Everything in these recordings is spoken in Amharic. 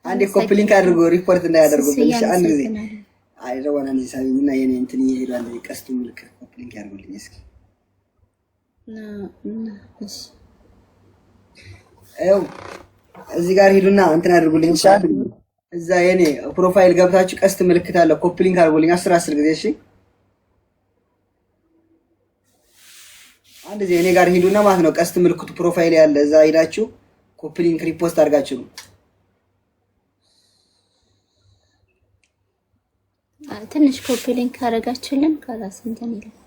አንዴ ኮፕሊንክ አድርጎ ሪፖርት እንዳያደርጉብን እሺ አንድ ጊዜ አይ ረዋን አንዴ ሳቢና የኔ እንትን ይሄዳል ቀስቱ ምልክት ኮፕሊንክ ያርጉልኝ እስኪ እሺ እዚህ ጋር ሄዱና እንትን አድርጉልኝ እሺ እዛ የኔ ፕሮፋይል ገብታችሁ ቀስት ምልክት አለ ኮፕሊንክ አድርጉልኝ 10 ጊዜ እሺ አንድ ጊዜ እኔ ጋር ሄዱና ማለት ነው ቀስት ምልክቱ ፕሮፋይል ያለ እዛ ሄዳችሁ ኮፕሊንክ ሪፖስት አድርጋችሁ ትንሽ ኮፕሊንክ አደረጋችሁልን ካላስ እንትን ይላል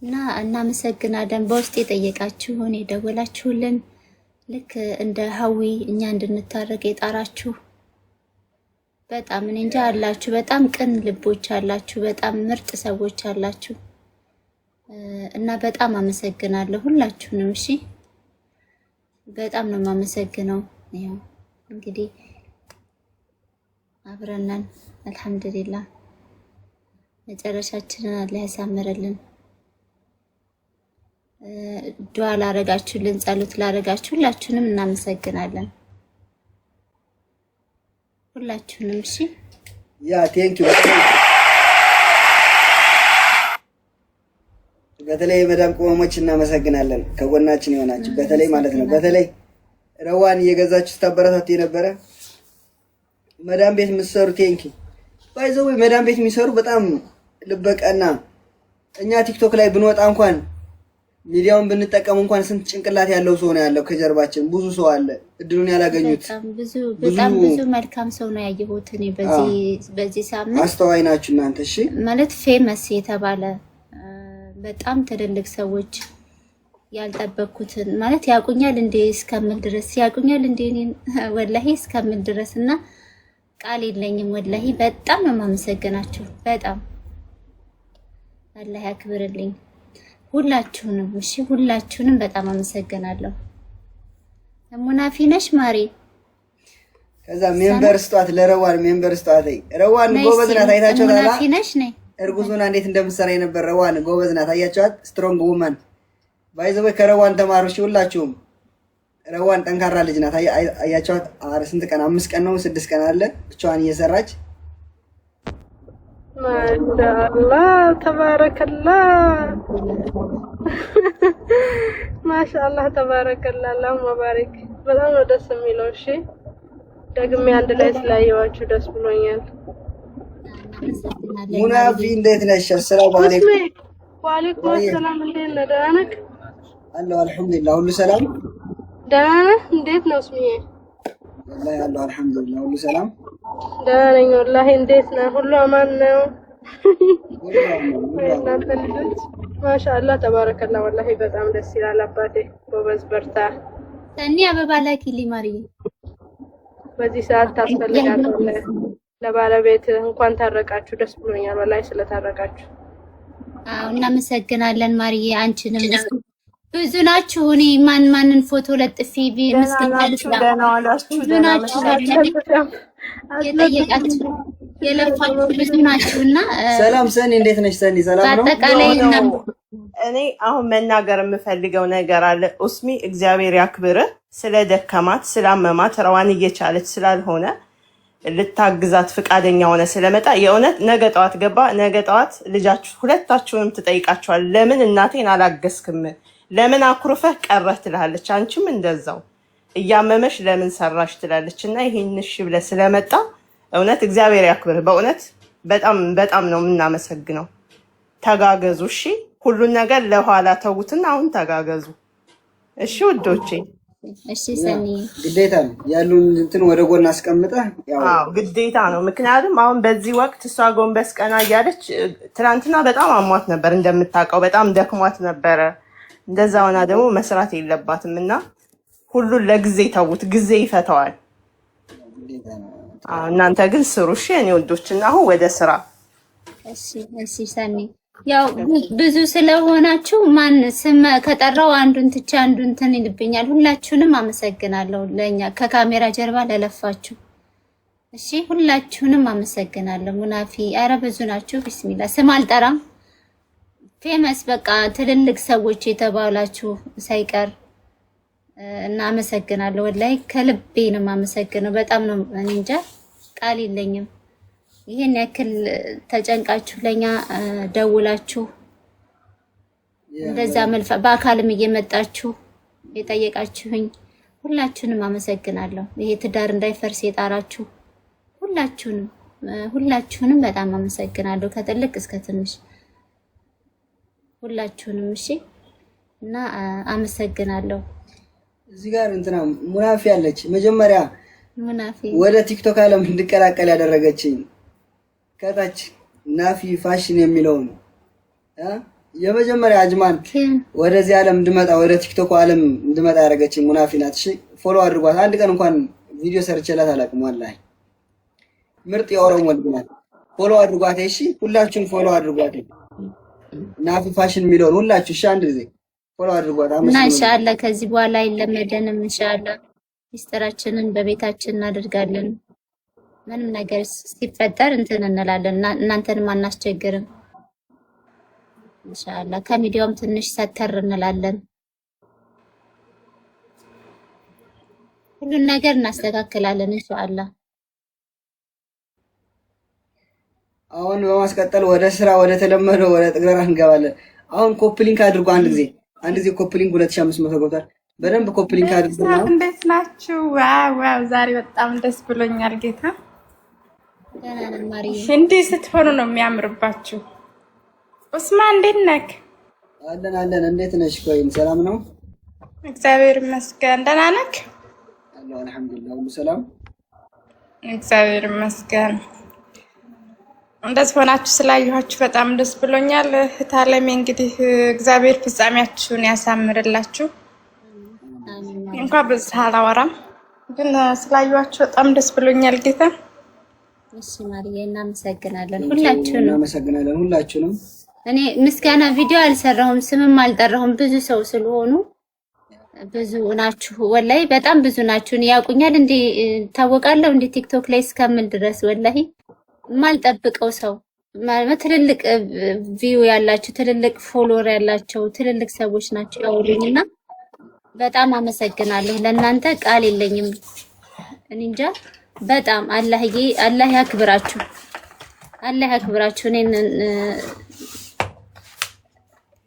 እና እናመሰግናለን በውስጥ የጠየቃችሁን የደወላችሁልን ልክ እንደ ሀዊ እኛ እንድንታረቅ የጣራችሁ በጣም እንጃ አላችሁ በጣም ቅን ልቦች አላችሁ በጣም ምርጥ ሰዎች አላችሁ እና በጣም አመሰግናለሁ ሁላችሁንም እሺ በጣም ነው የማመሰግነው ያው እንግዲህ አብረናን አልহামዱሊላህ መጨረሻችንን አላህ ያሳምርልን ዱዓ ላረጋችሁልን ጸሎት ላረጋችሁ ሁላችሁንም እናመሰግናለን ሁላችሁንም እሺ ያ ቴንክ ዩ በተለይ መዳም ቆሞች እናመሰግናለን ከጎናችን ይሆናችሁ በተለይ ማለት ነው በተለይ ረዋን እየገዛችሁ ተበረታቱ የነበረ መዳም ቤት ምሰሩ ቴንክ ዩ ባይዘው መዳም ቤት የሚሰሩ በጣም ልበቀና እኛ ቲክቶክ ላይ ብንወጣ እንኳን ሚዲያውን ብንጠቀም እንኳን ስንት ጭንቅላት ያለው ሰው ነው ያለው ከጀርባችን ብዙ ሰው አለ እድሉን ያላገኙት በጣም ብዙ መልካም ሰው ነው ያየሁት እኔ በዚህ ሳምንት አስተዋይ ናችሁ እናንተ እሺ ማለት ፌመስ የተባለ በጣም ትልልቅ ሰዎች ያልጠበቁትን ማለት ያቁኛል እንዴ እስከምል ድረስ ያቁኛል እንዴ ወላሂ እስከምል ድረስና ቃል የለኝም ወላሂ በጣም ነው የማመሰግናችሁ በጣም አላህ ያክብርልኝ ሁላችሁንም እሺ ሁላችሁንም በጣም አመሰግናለሁ ሙናፊ ነሽ ማሪ ከዛ ሜምበር ስጧት ለረዋን ሜምበር ስጧት ረዋን ጎበዝ ናት አይታችኋት ሙናፊ ነሽ ነይ እርጉዙና እንዴት እንደምትሰራ የነበር ረዋን ጎበዝ ናት አያችኋት ስትሮንግ ውመን ባይዘው ከረዋን ተማሩሽ ሁላችሁም ረዋን ጠንካራ ልጅ ናት አያችኋት ስንት ቀን 5 ቀን ነው 6 ቀን አለ ብቻዋን እየሰራች ማሻአላህ ተባረከላህ ማሻአላህ ተባረከላህ አላሁመ ባሪክ በጣም ነው ደስ የሚለው እሺ ደግሜ አንድ ላይ ስላየዋችሁ ደስ ብሎኛል ሙናፊ እንዴት ነሽ ሰላም አለይኩም ወአለይኩም ሰላም እንዴት ነህ ደህና ነህ አላህ አልহামዱሊላህ ሁሉ ሰላም ደህና ነህ እንዴት ነው ስሚዬ والله አላህ አልহামዱሊላህ ሁሉ ሰላም ደህና ነኝ ወላሂ እንዴት ነህ ሁሉ አማን ነው እናንተ ልጆች ማሻአላህ ተባረከላህ ወላሂ በጣም ደስ ይላል አባቴ ጎበዝ በርታ ሰኒ አበባ ላኪልኝ ማርዬ በዚህ ሰዓት ታስፈልጋለህ ለባለቤት እንኳን ታረቃችሁ ደስ ብሎኛል ወላሂ ስለታረቃችሁ አው እናመሰግናለን ማርዬ አንቺንም ብዙ ናችሁ እኔ ማንን ፎቶ ለጥፊ መስከታለች ብዙ ናችሁ የጠየቃችሁ የለፋችሁ ብዙ ናችሁና ሰላም ሰኒ እንዴት ነሽ ሰኒ ሰላም ነው በአጠቃላይ እኔ አሁን መናገር የምፈልገው ነገር አለ ኡስሚ እግዚአብሔር ያክብር ስለደከማት ስላመማት ረዋን እየቻለች ስላልሆነ ልታግዛት ፍቃደኛ ሆነ ስለመጣ የእውነት ነገ ጧት ገባ ነገ ጧት ልጃችሁ ሁለታችሁንም ትጠይቃችኋል ለምን እናቴን አላገስክም ለምን አኩርፈህ ቀረህ ትላለች አንቺም እንደዛው እያመመሽ ለምን ሰራሽ ትላለችና ይሄን እሺ ብለ ስለመጣ እውነት እግዚአብሔር ያክብር በእውነት በጣም ነው የምናመሰግነው ተጋገዙ እሺ ሁሉን ነገር ለኋላ ተውትና አሁን ተጋገዙ እሺ ውዶቼ እሺ ሰኒ ግዴታ ነው ያሉን እንትን ወደ ጎን አስቀምጣ ያው ግዴታ ነው ምክንያቱም አሁን በዚህ ወቅት እሷ ጎንበስ ቀና እያለች ትናንትና በጣም አሟት ነበር እንደምታውቀው በጣም ደክሟት ነበር እንደዛ ሆና ደግሞ መስራት የለባትምና ሁሉን ለጊዜ ተውት ጊዜ ይፈታዋል እናንተ ግን ስሩ እሺ እኔ ወዶችና አሁን ወደ ስራ እሺ ሰኒ ያው ብዙ ስለሆናችሁ ማን ስም ከጠራው አንዱን ትቻ አንዱን እንትን ይልብኛል ሁላችሁንም አመሰግናለሁ ለኛ ከካሜራ ጀርባ ለለፋችሁ እሺ ሁላችሁንም አመሰግናለሁ ሙናፊ አረ ብዙ ናችሁ ቢስሚላህ ስም አልጠራም ፌመስ በቃ ትልልቅ ሰዎች የተባላችሁ ሳይቀር እና አመሰግናለሁ። ወላሂ ከልቤ ነው የማመሰግነው። በጣም ነው እኔ እንጃ ቃል የለኝም። ይሄን ያክል ተጨንቃችሁ ለኛ ደውላችሁ እንደዛ መልፋ በአካልም እየመጣችሁ የጠየቃችሁኝ ሁላችሁንም አመሰግናለሁ። ይሄ ትዳር እንዳይፈርስ የጣራችሁ ሁላችሁንም በጣም አመሰግናለሁ። ከትልቅ እስከ ትንሽ ሁላችሁንም እሺ። እና አመሰግናለሁ። እዚህ ጋር እንትና ሙናፊ አለች። መጀመሪያ ሙናፊ ወደ ቲክቶክ ዓለም እንድቀላቀል ያደረገችኝ ከታች ናፊ ፋሽን የሚለውን የመጀመሪያ አጅማን ወደዚህ ዓለም እንድመጣ ወደ ቲክቶክ ዓለም እንድመጣ ያደረገችኝ ሙናፊ ናት። እሺ ፎሎ አድርጓት። አንድ ቀን እንኳን ቪዲዮ ሰርቼላት አላውቅም። ወላሂ ምርጥ የኦሮሞ ልጅ ናት። ፎሎ አድርጓት። እሺ ሁላችሁም ፎሎ አድርጓት። ናፊ ፋሽን የሚለውን ሁላችሁ እሺ አንድ ጊዜ ፎሎ አድርጓት። እና ኢንሻአላህ ከዚህ በኋላ አይለመደንም። ኢንሻአላህ ሚስጥራችንን በቤታችን እናደርጋለን። ምንም ነገር ሲፈጠር እንትን እንላለን። እናንተንም አናስቸግርም። ኢንሻአላህ ከሚዲያውም ትንሽ ሰተር እንላለን። ሁሉን ነገር እናስተካክላለን ኢንሻአላህ። አሁን በማስቀጠል ወደ ስራ ወደ ተለመደው ወደ ጥግራ እንገባለን። አሁን ኮፕሊንክ አድርጎ አንድ ጊዜ ኮፕሊንክ 2500 ገብቷል። በደንብ ኮፕሊንክ አድርጎ ነው። እንዴት ናችሁ? ዋው ዛሬ በጣም ደስ ብሎኛል። ጌታ ደህና ነን ማርዬ። እንዲህ ስትሆኑ ነው የሚያምርባችሁ። ኡስማን እንዴት ነህ? አለን። እንዴት ነሽ? ኮይን ሰላም ነው? እግዚአብሔር ይመስገን። ደህና ነህ? አላህ አልሐምዱሊላህ ሁሉ ሰላም እግዚአብሔር ይመስገን። እንደዚህ ሆናችሁ ስላየኋችሁ በጣም ደስ ብሎኛል። እህት አለሜ እንግዲህ እግዚአብሔር ፍጻሜያችሁን ያሳምርላችሁ። እንኳን በዚህ አላወራም ግን ስላየኋችሁ በጣም ደስ ብሎኛል። ጌታ እሺ ማርዬ እናመሰግናለን። ሁላችሁንም። እኔ ምስጋና ቪዲዮ አልሰራሁም፣ ስምም አልጠራሁም። ብዙ ሰው ስለሆኑ ብዙ ናችሁ፣ ወላሂ በጣም ብዙ ናችሁ። እኔ ያውቁኛል እንዴ ታወቃለሁ እንዴ ቲክቶክ ላይ እስከምል ድረስ ወላሂ ማልጠብቀው ሰው ትልልቅ ቪው ያላችሁ ትልልቅ ፎሎወር ያላቸው ትልልቅ ሰዎች ናቸው ያውሉኝና በጣም አመሰግናለሁ። ለእናንተ ቃል የለኝም። እኔ እንጃ በጣም አላህ ያክብራችሁ፣ አላህ ያክብራችሁ። እኔን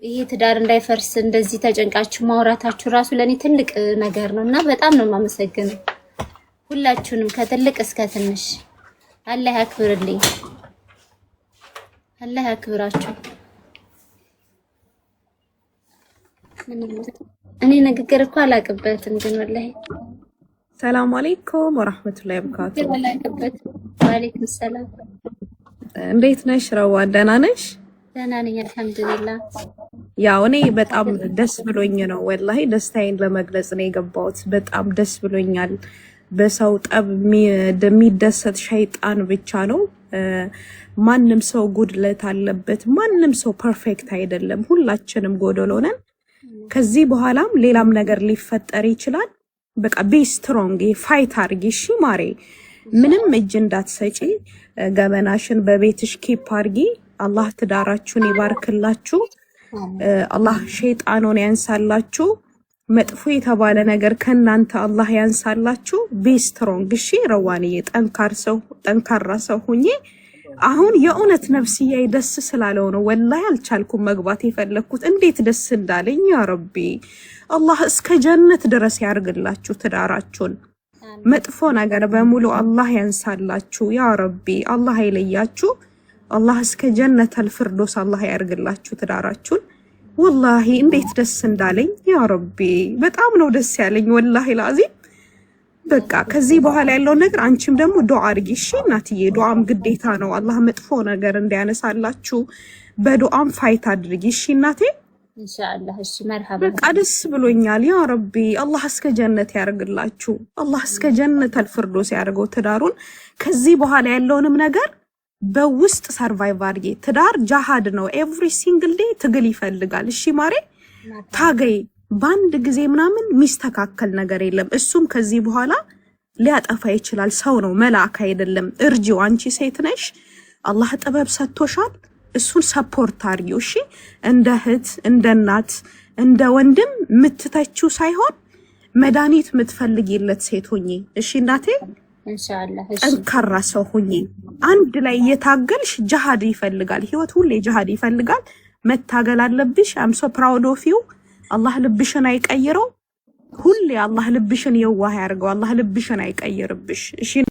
ይሄ ትዳር እንዳይፈርስ እንደዚህ ተጨንቃችሁ ማውራታችሁ ራሱ ለኔ ትልቅ ነገር ነውና በጣም ነው የማመሰግነው ሁላችሁንም ከትልቅ እስከ ትንሽ። አላህ ያክብርልኝ፣ አላህ ያክብራችሁ። እኔ ንግግር እኮ አላቅበትም ግን ወላሂ። ሰላም አለይኩም ወራህመቱላሂ ወበረካቱ። ወአለይኩም ሰላም። እንዴት ነሽ ረዋ? ደህና ነሽ? ደህና ነኝ አልሐምዱሊላህ። ያው እኔ በጣም ደስ ብሎኝ ነው ወላሂ ደስታዬን ለመግለጽ ነው የገባሁት። በጣም ደስ ብሎኛል። በሰው ጠብ የሚደሰት ሸይጣን ብቻ ነው። ማንም ሰው ጉድለት አለበት። ማንም ሰው ፐርፌክት አይደለም። ሁላችንም ጎደሎ ነን። ከዚህ በኋላም ሌላም ነገር ሊፈጠር ይችላል። በቃ ቢ ስትሮንግ ፋይት አርጊ። እሺ ማሬ፣ ምንም እጅ እንዳትሰጪ። ገመናሽን በቤትሽ ኪፕ አርጊ። አላህ ትዳራችሁን ይባርክላችሁ። አላህ ሸይጣኑን ያንሳላችሁ። መጥፎ የተባለ ነገር ከናንተ አላህ ያንሳላችሁ። ቢ ስትሮንግ። እሺ ረዋንዬ፣ ጠንካራ ሰው ሁኚ። አሁን የእውነት ነፍስዬ ደስ ስላለው ነው ወላሂ አልቻልኩም መግባት የፈለኩት። እንዴት ደስ እንዳለኝ ያ ረቢ። አላህ እስከ ጀነት ድረስ ያርግላችሁ ትዳራችሁን። መጥፎ ነገር በሙሉ አላህ ያንሳላችሁ ያ ረቢ። አላህ አይለያችሁ። አላህ እስከ ጀነት አልፍርዶስ አላህ ያርግላችሁ ትዳራችሁን። ወላሂ እንዴት ደስ እንዳለኝ ያ ረቢ። በጣም ነው ደስ ያለኝ ወላሂ ላዚም። በቃ ከዚህ በኋላ ያለው ነገር አንቺም ደግሞ ዱዓ አድርጊ እሺ እናትዬ። ዱዓም ግዴታ ነው። አላህ መጥፎ ነገር እንዲያነሳላችሁ በዱዓም ፋይት አድርጊ እሺ እናቴ ኢንሻአላህ። እሺ መርሐባ። በቃ ደስ ብሎኛል ያ ረቢ። አላህ እስከ ጀነት ያርግላችሁ። አላህ እስከ ጀነት አልፍርዶስ ያርገው ትዳሩን። ከዚህ በኋላ ያለውንም ነገር በውስጥ ሰርቫይቭ አድርጊ። ትዳር ጃሃድ ነው። ኤቭሪ ሲንግል ዴይ ትግል ይፈልጋል። እሺ ማሬ ታገይ። በአንድ ጊዜ ምናምን ሚስተካከል ነገር የለም። እሱም ከዚህ በኋላ ሊያጠፋ ይችላል። ሰው ነው መልአክ አይደለም። እርጂው። አንቺ ሴት ነሽ፣ አላህ ጥበብ ሰጥቶሻል። እሱን ሰፖርት አድርጊው እሺ። እንደ እህት፣ እንደ እናት፣ እንደ ወንድም ምትተቹ ሳይሆን መድኃኒት የምትፈልጊለት ሴት ሁኚ። እሺ እናቴ ኢንሻአላህ። እሺ ጠንካራ ሰው ሁኚ። አንድ ላይ የታገልሽ ጂሃድ ይፈልጋል። ህይወት ሁሌ ጂሃድ ይፈልጋል። መታገል አለብሽ። አም ሶ ፕራውድ ኦፍ ዩ። አላህ ልብሽን አይቀይረው። ሁሌ አላህ ልብሽን የዋህ ያርገው። አላህ ልብሽን አይቀይርብሽ። እሺ